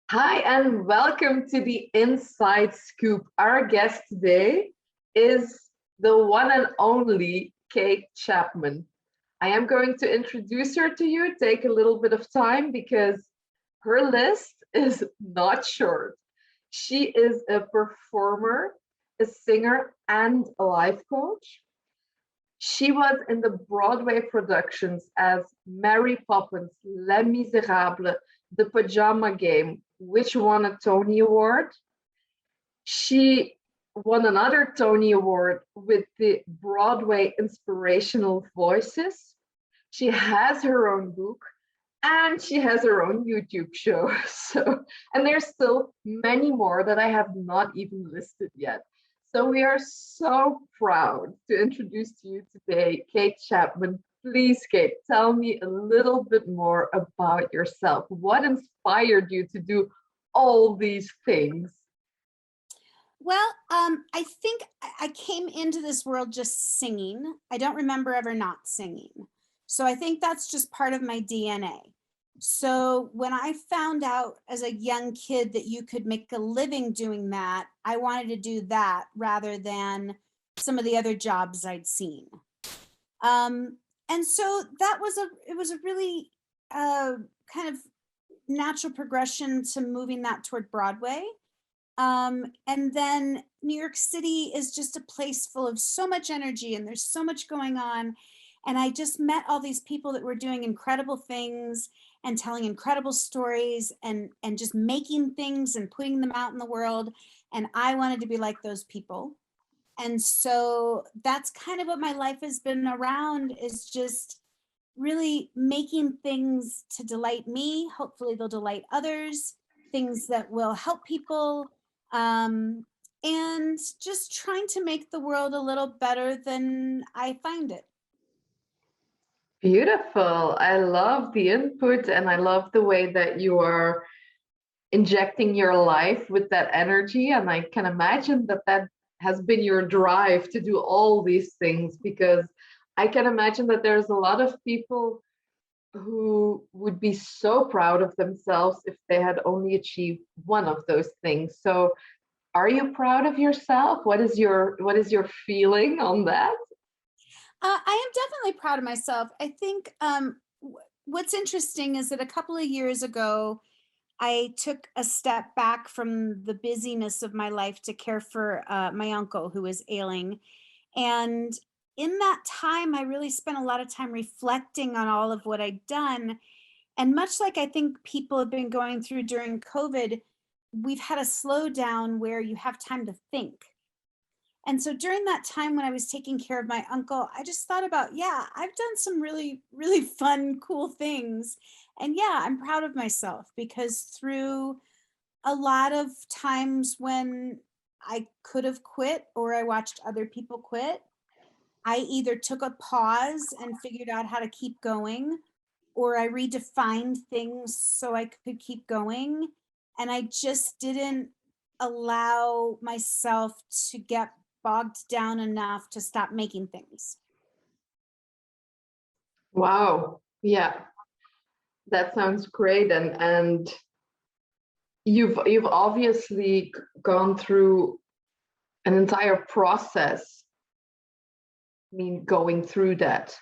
Hi, and welcome to the Inside Scoop. Our guest today is the one and only Kate Chapman. I am going to introduce her to you, take a little bit of time because her list is not short. She is a performer, a singer, and a life coach. She was in the Broadway productions as Mary Poppins, Les Miserables, The Pajama Game, which won a Tony Award. She won another Tony Award with the Broadway Inspirational Voices. She has her own book and she has her own YouTube show. And there's still many more that I have not even listed yet. So we are so proud to introduce to you today Kate Chapman. Please, Kate, tell me a little bit more about yourself. What inspired you to do all these things? I think I came into this world just singing. I don't remember ever not singing. So I think that's just part of my DNA. So when I found out as a young kid that you could make a living doing that, I wanted to do that rather than some of the other jobs I'd seen. And so it was a really kind of natural progression to moving that toward Broadway. And then New York City is just a place full of so much energy and there's so much going on. And I just met all these people that were doing incredible things and telling incredible stories and just making things and putting them out in the world. And I wanted to be like those people. And so that's kind of what my life has been around, is just really making things to delight me. Hopefully they'll delight others, things that will help people, and just trying to make the world a little better than I find it. Beautiful. I love the input and I love the way that you are injecting your life with that energy. And I can imagine that that has been your drive to do all these things because I can imagine that there's a lot of people who would be so proud of themselves if they had only achieved one of those things. So are you proud of yourself? What is your feeling on that? I am definitely proud of myself. I think what's interesting is that a couple of years ago, I took a step back from the busyness of my life to care for my uncle who was ailing. And in that time, I really spent a lot of time reflecting on all of what I'd done. And much like I think people have been going through during COVID, we've had a slowdown where you have time to think. And so during that time when I was taking care of my uncle, I just thought about, yeah, I've done some really, really fun, cool things. And yeah, I'm proud of myself because through a lot of times when I could have quit or I watched other people quit, I either took a pause and figured out how to keep going, or I redefined things so I could keep going. And I just didn't allow myself to get bogged down enough to stop making things. Wow. Yeah, that sounds great. And you've obviously gone through an entire process. I mean, going through that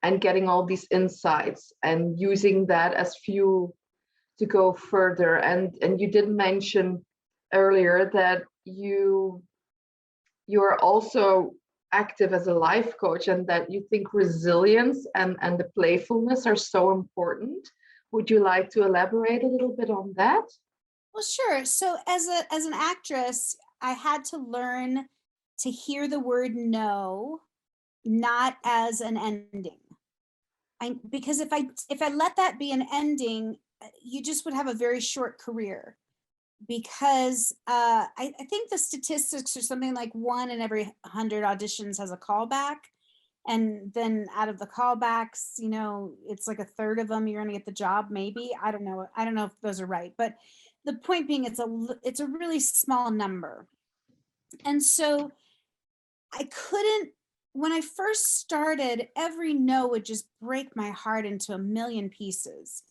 and getting all these insights and using that as fuel to go further. And you did mention earlier that you are also active as a life coach and that you think resilience and the playfulness are so important. Would you like to elaborate a little bit on that? Well, sure. So as an actress, I had to learn to hear the word no not as an ending. Because if I let that be an ending, you just would have a very short career. Because I think the statistics are something like 1 in every 100 auditions has a callback, and then out of the callbacks, it's like a third of them you're going to get the job. Maybe, I don't know if those are right, but the point being, it's a really small number. And so I couldn't, when I first started, every no would just break my heart into a million pieces.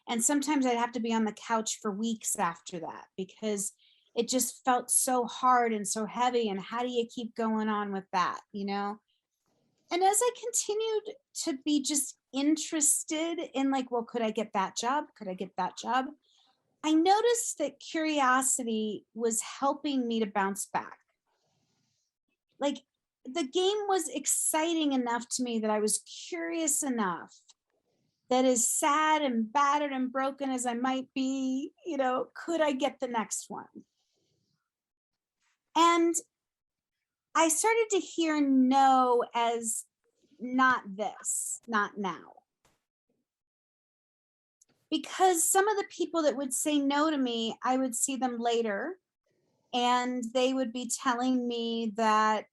And sometimes I'd have to be on the couch for weeks after that because it just felt so hard and so heavy. And how do you keep going on with that, you know? And as I continued to be just interested in like, well, could I get that job? Could I get that job? I noticed that curiosity was helping me to bounce back. Like the game was exciting enough to me that I was curious enough that as sad and battered and broken as I might be, you know, could I get the next one? And I started to hear no as not this, not now. Because some of the people that would say no to me, I would see them later and they would be telling me that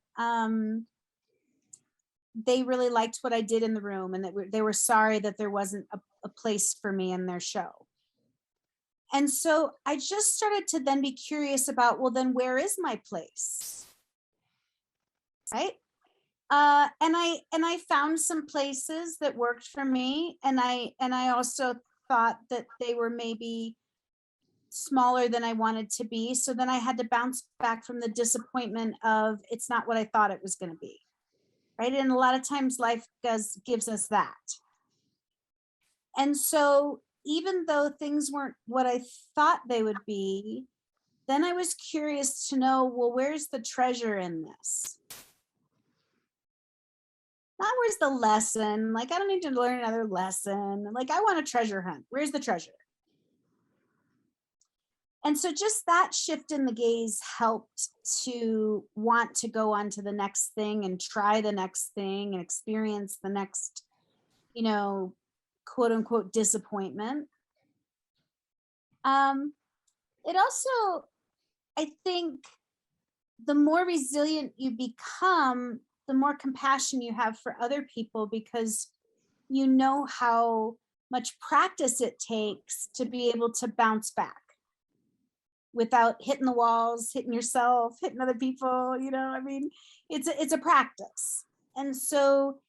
they really liked what I did in the room and that they were sorry that there wasn't a place for me in their show. And so I just started to then be curious about, well, then where is my place? Right? And I found some places that worked for me, and I also thought that they were maybe smaller than I wanted to be. So then I had to bounce back from the disappointment of it's not what I thought it was going to be. Right? And a lot of times life gives us that. And so even though things weren't what I thought they would be, then I was curious to know, well, where's the treasure in this? Not where's the lesson? Like, I don't need to learn another lesson. Like, I want a treasure hunt. Where's the treasure? And so just that shift in the gaze helped to want to go on to the next thing and try the next thing and experience the next, you know, quote unquote disappointment. It also, I think, the more resilient you become, the more compassion you have for other people because you know how much practice it takes to be able to bounce back without hitting the walls, hitting yourself, hitting other people, you know, I mean, it's a practice. And so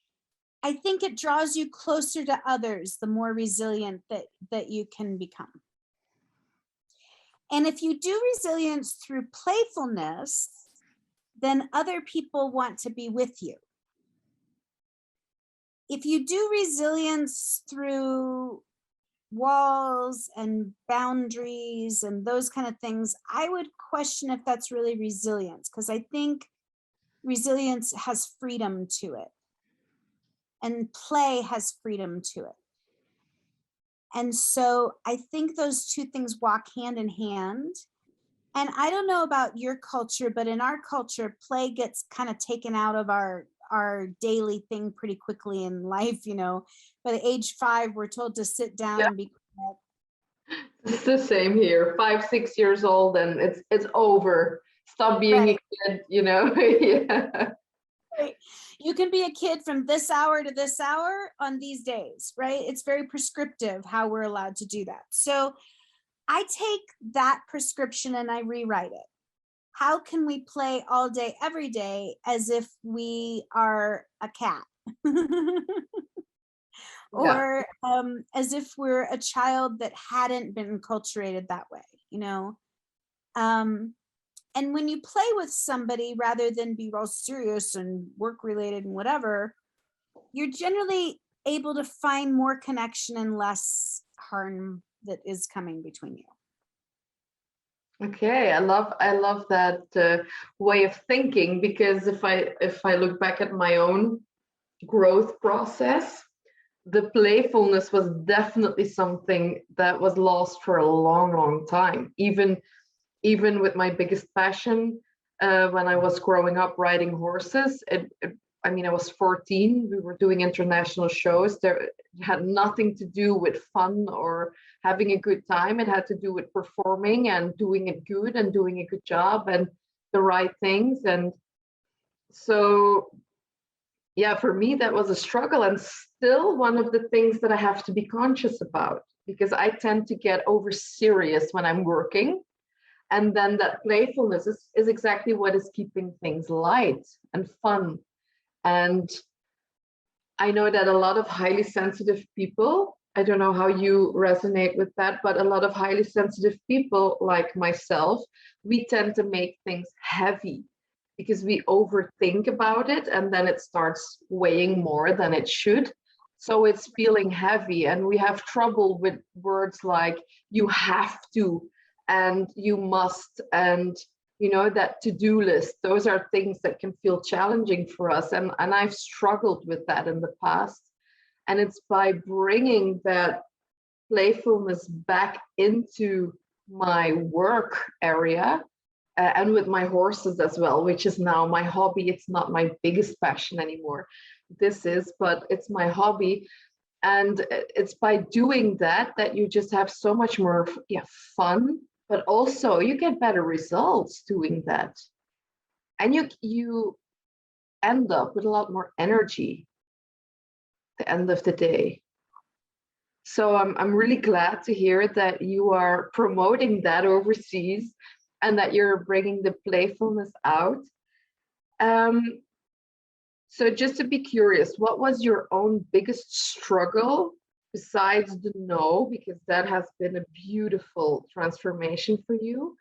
I think it draws you closer to others, the more resilient that you can become. And if you do resilience through playfulness, then other people want to be with you. If you do resilience through walls and boundaries and those kind of things, I would question if that's really resilience, because I think resilience has freedom to it and play has freedom to it. And so I think those two things walk hand in hand. And I don't know about your culture, but in our culture, play gets kind of taken out of our daily thing pretty quickly in life, you know. By the age 5, we're told to sit down and be quiet. It's the same here. 5, 6 years old, and it's over. Stop being a kid, you know. Yeah. Right. You can be a kid from this hour to this hour on these days, right? It's very prescriptive how we're allowed to do that. So I take that prescription and I rewrite it. How can we play all day, every day, as if we are a cat? Or as if we're a child that hadn't been enculturated that way, you know? And when you play with somebody, rather than be all serious and work related and whatever, you're generally able to find more connection and less harm that is coming between you. Okay, I love that way of thinking, because if I look back at my own growth process, the playfulness was definitely something that was lost for a long time. Even with my biggest passion, when I was growing up riding horses, I mean, I was 14. We were doing international shows. It had nothing to do with fun or having a good time. It had to do with performing and doing it good and doing a good job and the right things. And so, yeah, for me, that was a struggle, and still one of the things that I have to be conscious about, because I tend to get over serious when I'm working. And then that playfulness is exactly what is keeping things light and fun. And I know that a lot of highly sensitive people I don't know how you resonate with that, but a lot of highly sensitive people like myself, we tend to make things heavy because we overthink about it and then it starts weighing more than it should. So it's feeling heavy, and we have trouble with words like you have to and you must, and that to-do list. Those are things that can feel challenging for us. And I've struggled with that in the past. And it's by bringing that playfulness back into my work area, and with my horses as well, which is now my hobby. It's not my biggest passion anymore. But it's my hobby. And it's by doing that you just have so much more fun, but also you get better results doing that. And you end up with a lot more energy at the end of the day. So I'm really glad to hear that you are promoting that overseas and that you're bringing the playfulness out. So just to be curious, what was your own biggest struggle besides the no? Because that has been a beautiful transformation for you.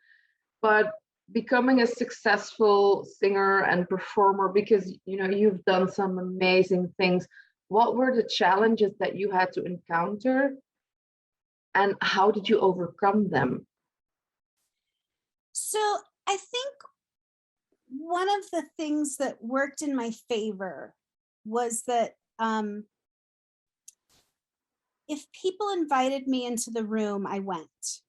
But becoming a successful singer and performer, because you've done some amazing things. What were the challenges that you had to encounter, and how did you overcome them? So I think one of the things that worked in my favor was that if people invited me into the room, I went.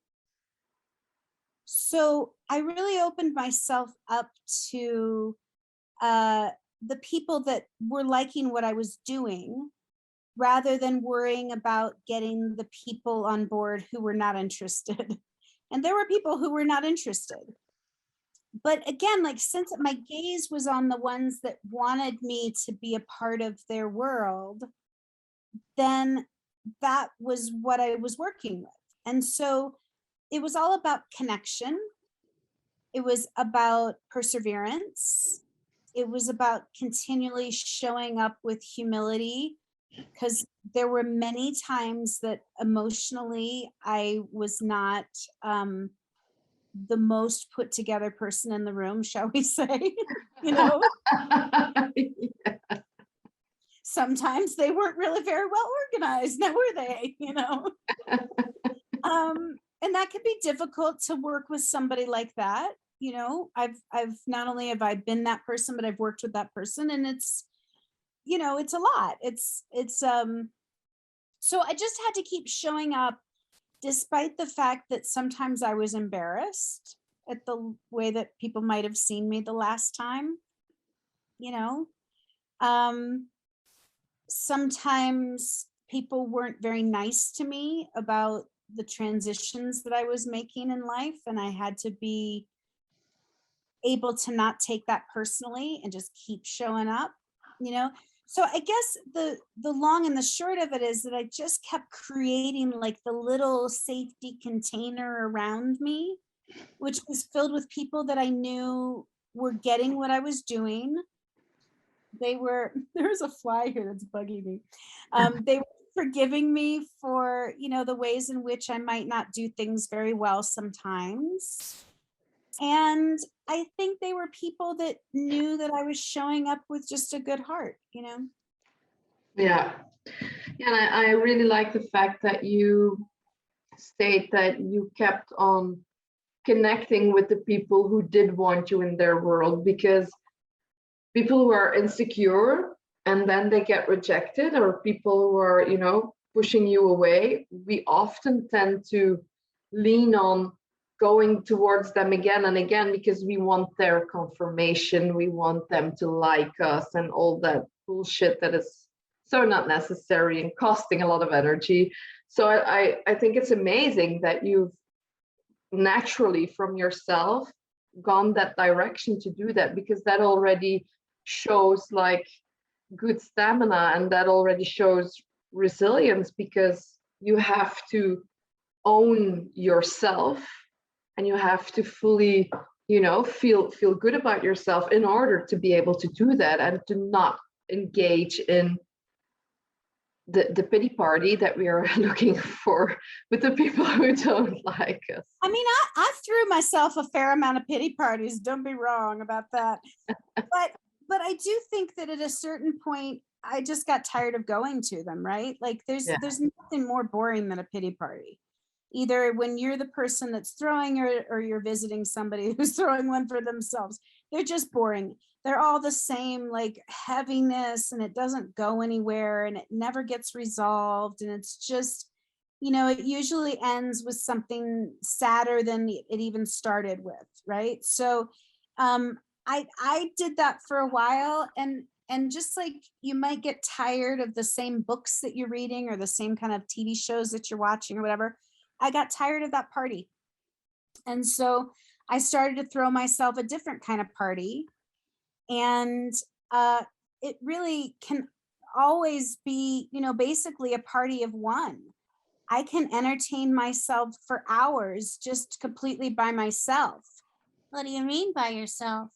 So I really opened myself up to the people that were liking what I was doing, rather than worrying about getting the people on board who were not interested. And there were people who were not interested. But again, like, since my gaze was on the ones that wanted me to be a part of their world, then that was what I was working with. And so it was all about connection. It was about perseverance. It was about continually showing up with humility, because there were many times that emotionally I was not the most put together person in the room, shall we say. Yeah. Sometimes they weren't really very well organized, now were they? And that can be difficult to work with somebody like that. I've not only have I been that person, but I've worked with that person, and it's a lot. So I just had to keep showing up, despite the fact that sometimes I was embarrassed at the way that people might have seen me the last time. Sometimes people weren't very nice to me about the transitions that I was making in life, and I had to be able to not take that personally and just keep showing up. So I guess the long and the short of it is that I just kept creating like the little safety container around me, which was filled with people that I knew were getting what I was doing. There's a fly here that's bugging me. They were forgiving me for, the ways in which I might not do things very well sometimes. And I think they were people that knew that I was showing up with just a good heart. Yeah. And I really like the fact that you state that you kept on connecting with the people who did want you in their world, because people who are insecure and then they get rejected, or people who are, pushing you away, we often tend to lean on going towards them again and again because we want their confirmation, we want them to like us, and all that bullshit that is so not necessary and costing a lot of energy. So I think it's amazing that you've naturally from yourself gone that direction to do that, because that already shows like good stamina, and that already shows resilience, because you have to own yourself and you have to fully feel good about yourself in order to be able to do that, and to not engage in the pity party that we are looking for with the people who don't like us. I mean, I threw myself a fair amount of pity parties. Don't be wrong about that. But I do think that at a certain point, I just got tired of going to them, right? Like there's nothing more boring than a pity party. Either when you're the person that's throwing or you're visiting somebody who's throwing one for themselves. They're just boring. They're all the same, like heaviness, and it doesn't go anywhere and it never gets resolved. And it's just, it usually ends with something sadder than it even started with, right? So I did that for a while, and just like you might get tired of the same books that you're reading or the same kind of TV shows that you're watching or whatever, I got tired of that party. And so I started to throw myself a different kind of party. And it really can always be, basically a party of one. I can entertain myself for hours just completely by myself. What do you mean by yourself?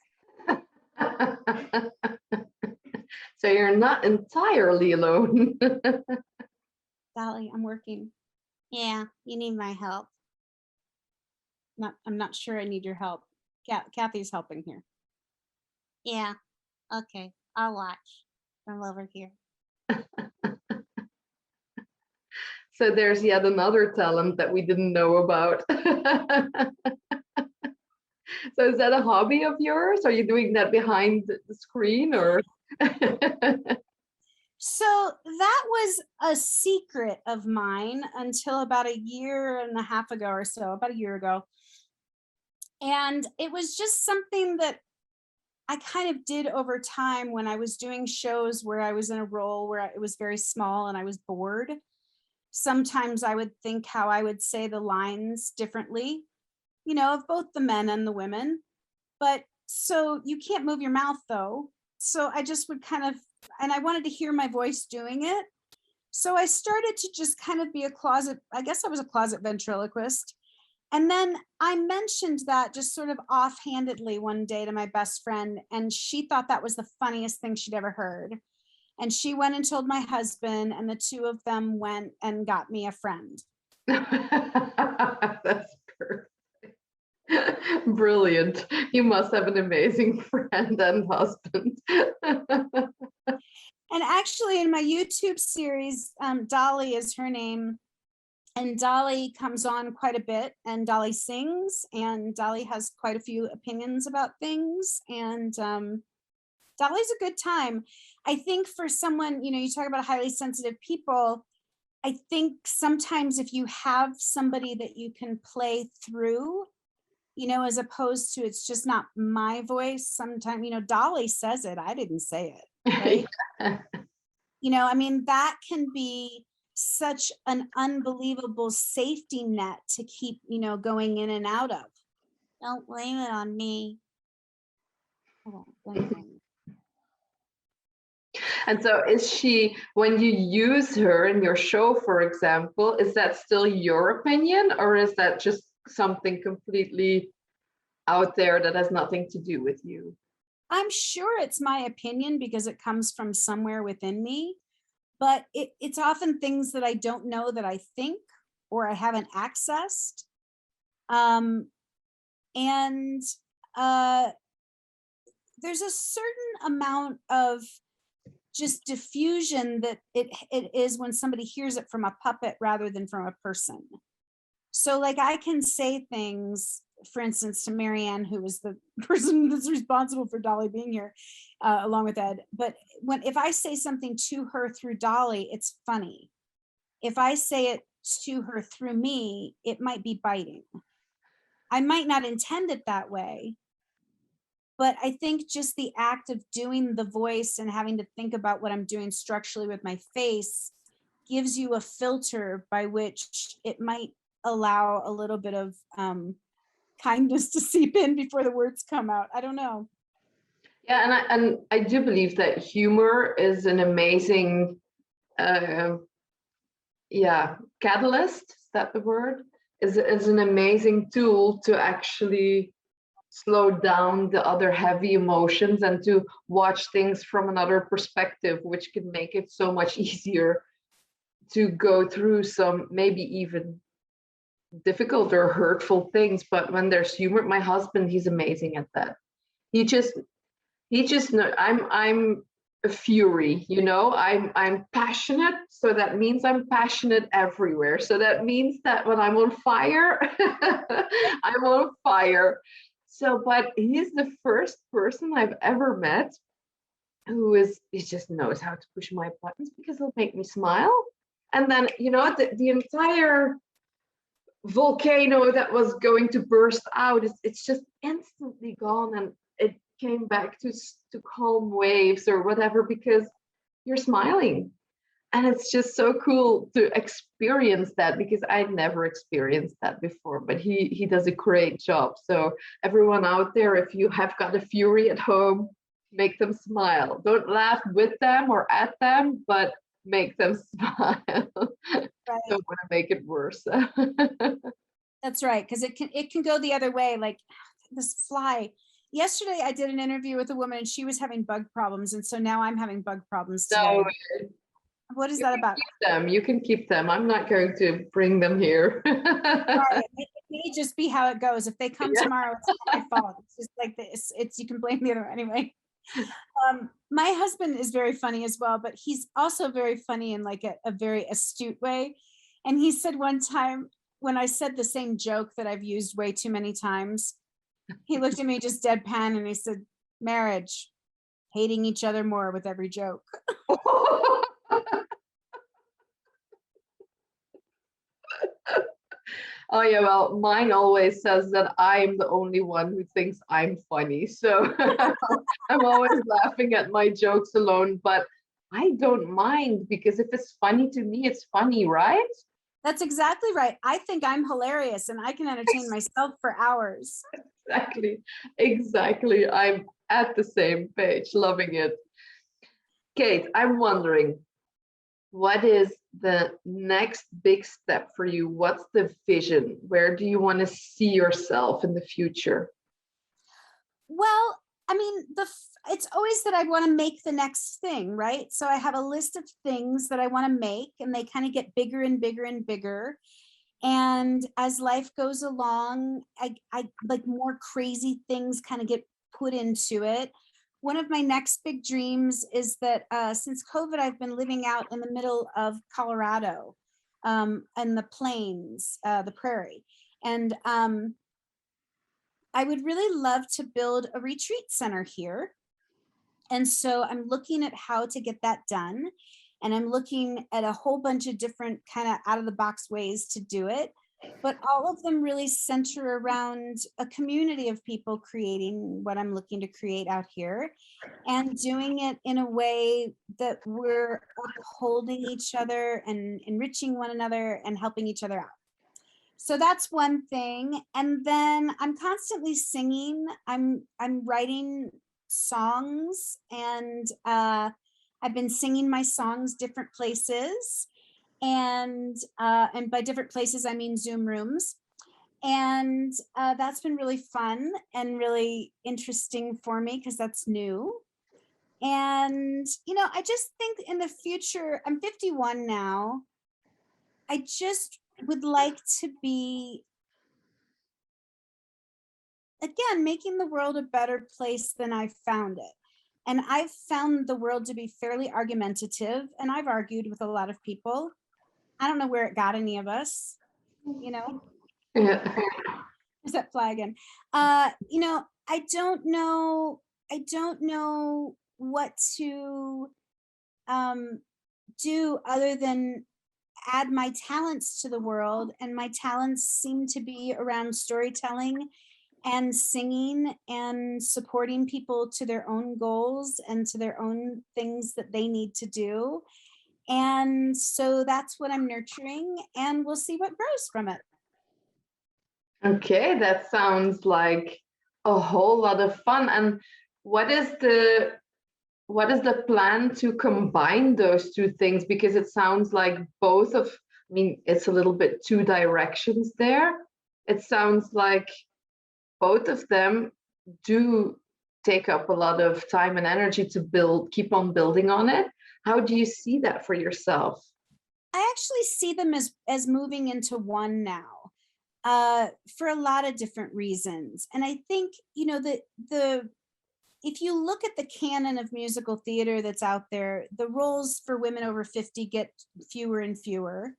So you're not entirely alone. Dali, I'm working. Yeah, you need my help. I'm not sure I need your help. Kathy's helping here. Yeah, okay, I'll watch from over here. So there's yet another talent that we didn't know about. So is that a hobby of yours? Are you doing that behind the screen or? So that was a secret of mine until about a year and a half ago or so, about a year ago. And it was just something that I kind of did over time when I was doing shows where I was in a role where it was very small and I was bored. Sometimes I would think how I would say the lines differently, of both the men and the women. But so you can't move your mouth though. So I just would and I wanted to hear my voice doing it. So I started to just kind of be I guess I was a closet ventriloquist. And then I mentioned that just sort of offhandedly one day to my best friend, and she thought that was the funniest thing she'd ever heard. And she went and told my husband, and the two of them went and got me a friend. That's perfect. Brilliant. You must have an amazing friend and husband. And actually in my YouTube series, Dali is her name. And Dali comes on quite a bit, and Dali sings, and Dali has quite a few opinions about things. And Dali's a good time. I think for someone, you talk about highly sensitive people, I think sometimes if you have somebody that you can play through, as opposed to it's just not my voice. Sometimes, Dali says it, I didn't say it, right? I mean, that can be such an unbelievable safety net to keep, going in and out of. Don't blame it on me. And so is she, when you use her in your show, for example, is that still your opinion, or is that just something completely out there that has nothing to do with you? I'm sure it's my opinion because it comes from somewhere within me, but it's often things that I don't know that I think or I haven't accessed. And there's a certain amount of just diffusion that it is when somebody hears it from a puppet rather than from a person. So like I can say things, for instance, to Marianne, who is the person that's responsible for Dali being here, along with Ed. But if I say something to her through Dali, it's funny. If I say it to her through me, it might be biting. I might not intend it that way, but I think just the act of doing the voice and having to think about what I'm doing structurally with my face gives you a filter by which it might allow a little bit of kindness to seep in before the words come out. I don't know. Yeah, and I do believe that humor is an amazing, catalyst. Is that the word? Is an amazing tool to actually slow down the other heavy emotions and to watch things from another perspective, which can make it so much easier to go through some maybe even difficult or hurtful things, but when there's humor, my husband, he's amazing at that. He just know I'm a fury, you know. I'm passionate, so that means I'm passionate everywhere. So that means that when I'm on fire, I'm on fire. So, but he's the first person I've ever met who he just knows how to push my buttons because he'll make me smile. And then, you know, the entire volcano that was going to burst out, it's just instantly gone, and it came back to calm waves or whatever because you're smiling. And it's just so cool to experience that because I'd never experienced that before, but he does a great job. So everyone out there, if you have got a fury at home, make them smile. Don't laugh with them or at them, but make them smile. Right. Don't want to make it worse. That's right, because it can go the other way. Like this fly. Yesterday, I did an interview with a woman, and she was having bug problems, and so now I'm having bug problems today. No, what is that about? Keep them. You can keep them. I'm not going to bring them here. Right. It may just be how it goes. If they come tomorrow, it's not my fault. It's just like this. It's you can blame the other anyway. My husband is very funny as well, but he's also very funny in like a very astute way. And he said one time when I said the same joke that I've used way too many times, he looked at me just deadpan and he said, "Marriage, hating each other more with every joke." Oh yeah, well, mine always says that I'm the only one who thinks I'm funny. So I'm always laughing at my jokes alone, but I don't mind because if it's funny to me, it's funny, right? That's exactly right. I think I'm hilarious and I can entertain myself for hours. Exactly. I'm at the same page, loving it. Kate, I'm wondering, what is the next big step for you? What's the vision? Where do you want to see yourself in the future? Well, I mean, it's always that I want to make the next thing, right? So I have a list of things that I want to make, and they kind of get bigger and bigger and bigger. And as life goes along, I like more crazy things kind of get put into it. One of my next big dreams is that since COVID, I've been living out in the middle of Colorado, and the plains, the prairie. And I would really love to build a retreat center here. And so I'm looking at how to get that done. And I'm looking at a whole bunch of different kind of out of the box ways to do it. But all of them really center around a community of people creating what I'm looking to create out here and doing it in a way that we're upholding each other and enriching one another and helping each other out. So that's one thing. And then I'm constantly singing. I'm writing songs, and I've been singing my songs different places, and by different places I mean Zoom rooms, and that's been really fun and really interesting for me because that's new. And you know, I just think in the future, I'm 51 now, I just would like to be, again, making the world a better place than I found it. And I've found the world to be fairly argumentative, and I've argued with a lot of people. I don't know where it got any of us, you know. Yeah. There's that fly again. You know, I don't know what to do other than add my talents to the world, and my talents seem to be around storytelling and singing and supporting people to their own goals and to their own things that they need to do. And so that's what I'm nurturing, and we'll see what grows from it. Okay, that sounds like a whole lot of fun. And what is the plan to combine those two things? Because it sounds like both of, I mean, it's a little bit two directions there. It sounds like both of them do take up a lot of time and energy to keep on building on it. How do you see that for yourself? I actually see them as moving into one now, for a lot of different reasons. And I think, the if you look at the canon of musical theater that's out there, the roles for women over 50 get fewer and fewer.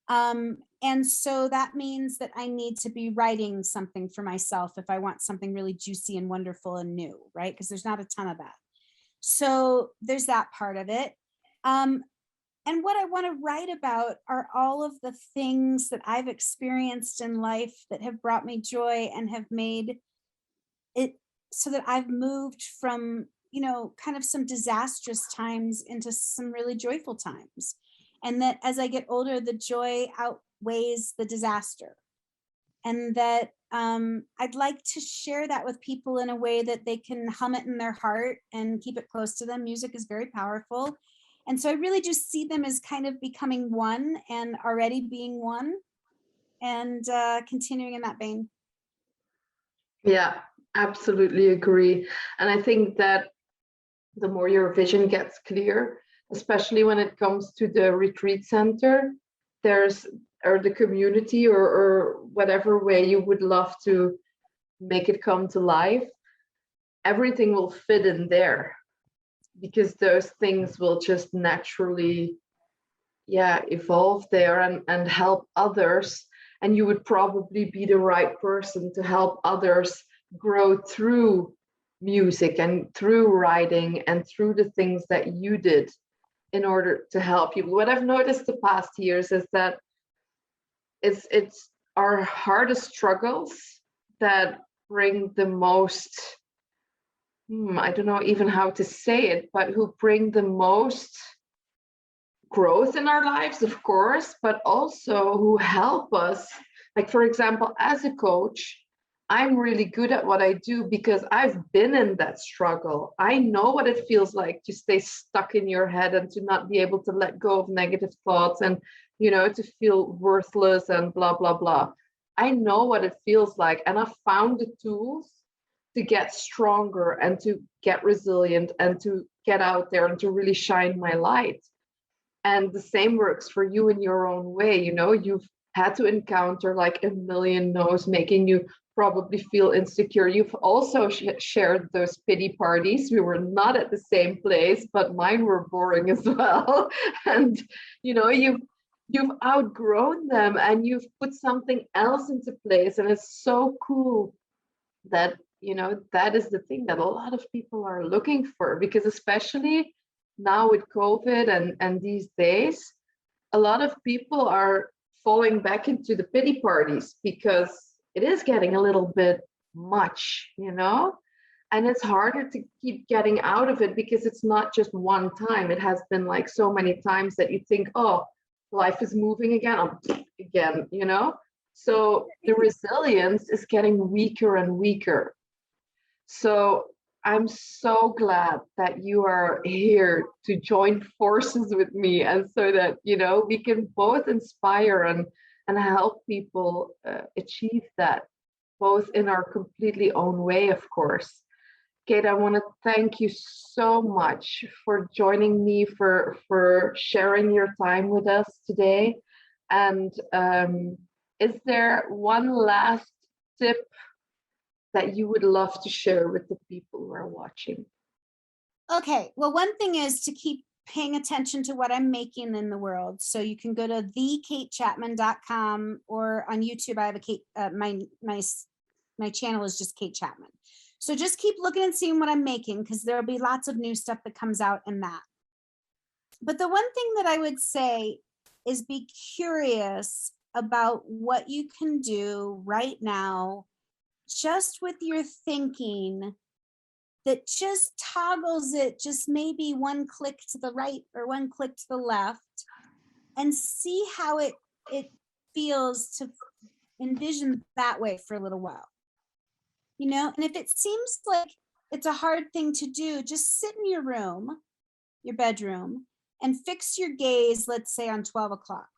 And so that means that I need to be writing something for myself if I want something really juicy and wonderful and new, right? Because there's not a ton of that. So there's that part of it. And what I want to write about are all of the things that I've experienced in life that have brought me joy and have made it so that I've moved from, kind of some disastrous times into some really joyful times. And that as I get older, the joy outweighs the disaster. And that I'd like to share that with people in a way that they can hum it in their heart and keep it close to them. Music is very powerful. And so I really just see them as kind of becoming one and already being one and continuing in that vein. Yeah, absolutely agree. And I think that the more your vision gets clear, especially when it comes to the retreat center, or the community, or whatever way you would love to make it come to life, everything will fit in there, because those things will just naturally, evolve there and help others. And you would probably be the right person to help others grow through music and through writing and through the things that you did in order to help people. What I've noticed the past years is that it's our hardest struggles that bring the most, I don't know even how to say it, but who bring the most growth in our lives, of course, but also who help us. Like, for example, as a coach, I'm really good at what I do because I've been in that struggle. I know what it feels like to stay stuck in your head and to not be able to let go of negative thoughts and, to feel worthless and blah, blah, blah. I know what it feels like. And I've found the tools to get stronger and to get resilient and to get out there and to really shine my light. And the same works for you in your own way. You've had to encounter like a million no's, making you probably feel insecure. You've also shared those pity parties. We were not at the same place, but mine were boring as well. And you've outgrown them and you've put something else into place. And it's so cool that that is the thing that a lot of people are looking for, because especially now with COVID and these days, a lot of people are falling back into the pity parties because it is getting a little bit much, and it's harder to keep getting out of it because it's not just one time. It has been like so many times that you think, oh, life is moving again, again, So the resilience is getting weaker and weaker. So I'm so glad that you are here to join forces with me, and so that we can both inspire and help people achieve that, both in our completely own way, of course. Kate, I want to thank you so much for joining me, for sharing your time with us today. And is there one last tip that you would love to share with the people who are watching? Okay, well, one thing is to keep paying attention to what I'm making in the world. So you can go to thekatechapman.com, or on YouTube, I have a Kate, my channel is just Kate Chapman. So just keep looking and seeing what I'm making, because there'll be lots of new stuff that comes out in that. But the one thing that I would say is be curious about what you can do right now, just with your thinking, that just toggles it just maybe one click to the right or one click to the left, and see how it feels to envision that way for a little while. And if it seems like it's a hard thing to do, just sit in your room, your bedroom, and fix your gaze, let's say on 12 o'clock,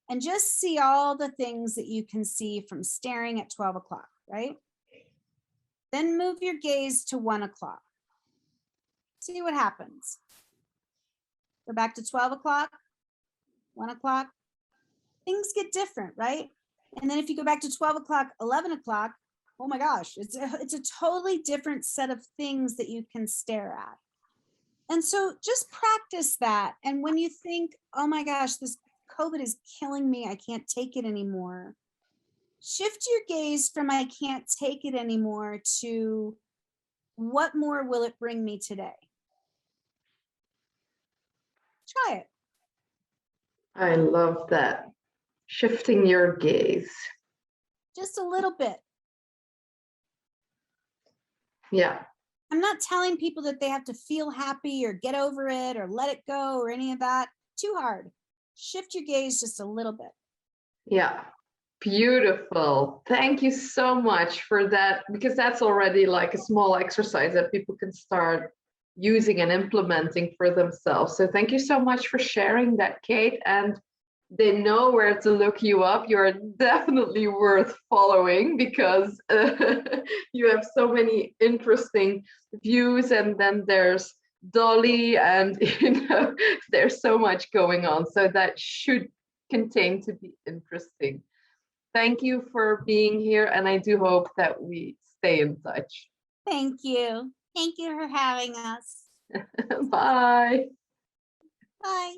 and just see all the things that you can see from staring at 12 o'clock, right? Then move your gaze to 1 o'clock. See what happens. Go back to 12 o'clock, 1 o'clock, things get different, right? And then if you go back to 12 o'clock, 11 o'clock, oh my gosh, it's a totally different set of things that you can stare at. And so just practice that. And when you think, oh my gosh, this COVID is killing me, I can't take it anymore, shift your gaze from I can't take it anymore to what more will it bring me today? Try it. I love that. Shifting your gaze. Just a little bit. Yeah. I'm not telling people that they have to feel happy or get over it or let it go or any of that. Too hard. Shift your gaze just a little bit. Yeah. Beautiful. Thank you so much for that, because that's already like a small exercise that people can start using and implementing for themselves. So thank you so much for sharing that, Kate. And they know where to look you up. You're definitely worth following, because you have so many interesting views. And then there's Dolly, and there's so much going on. So that should contain to be interesting. Thank you for being here, and I do hope that we stay in touch. Thank you. Thank you for having us. Bye. Bye.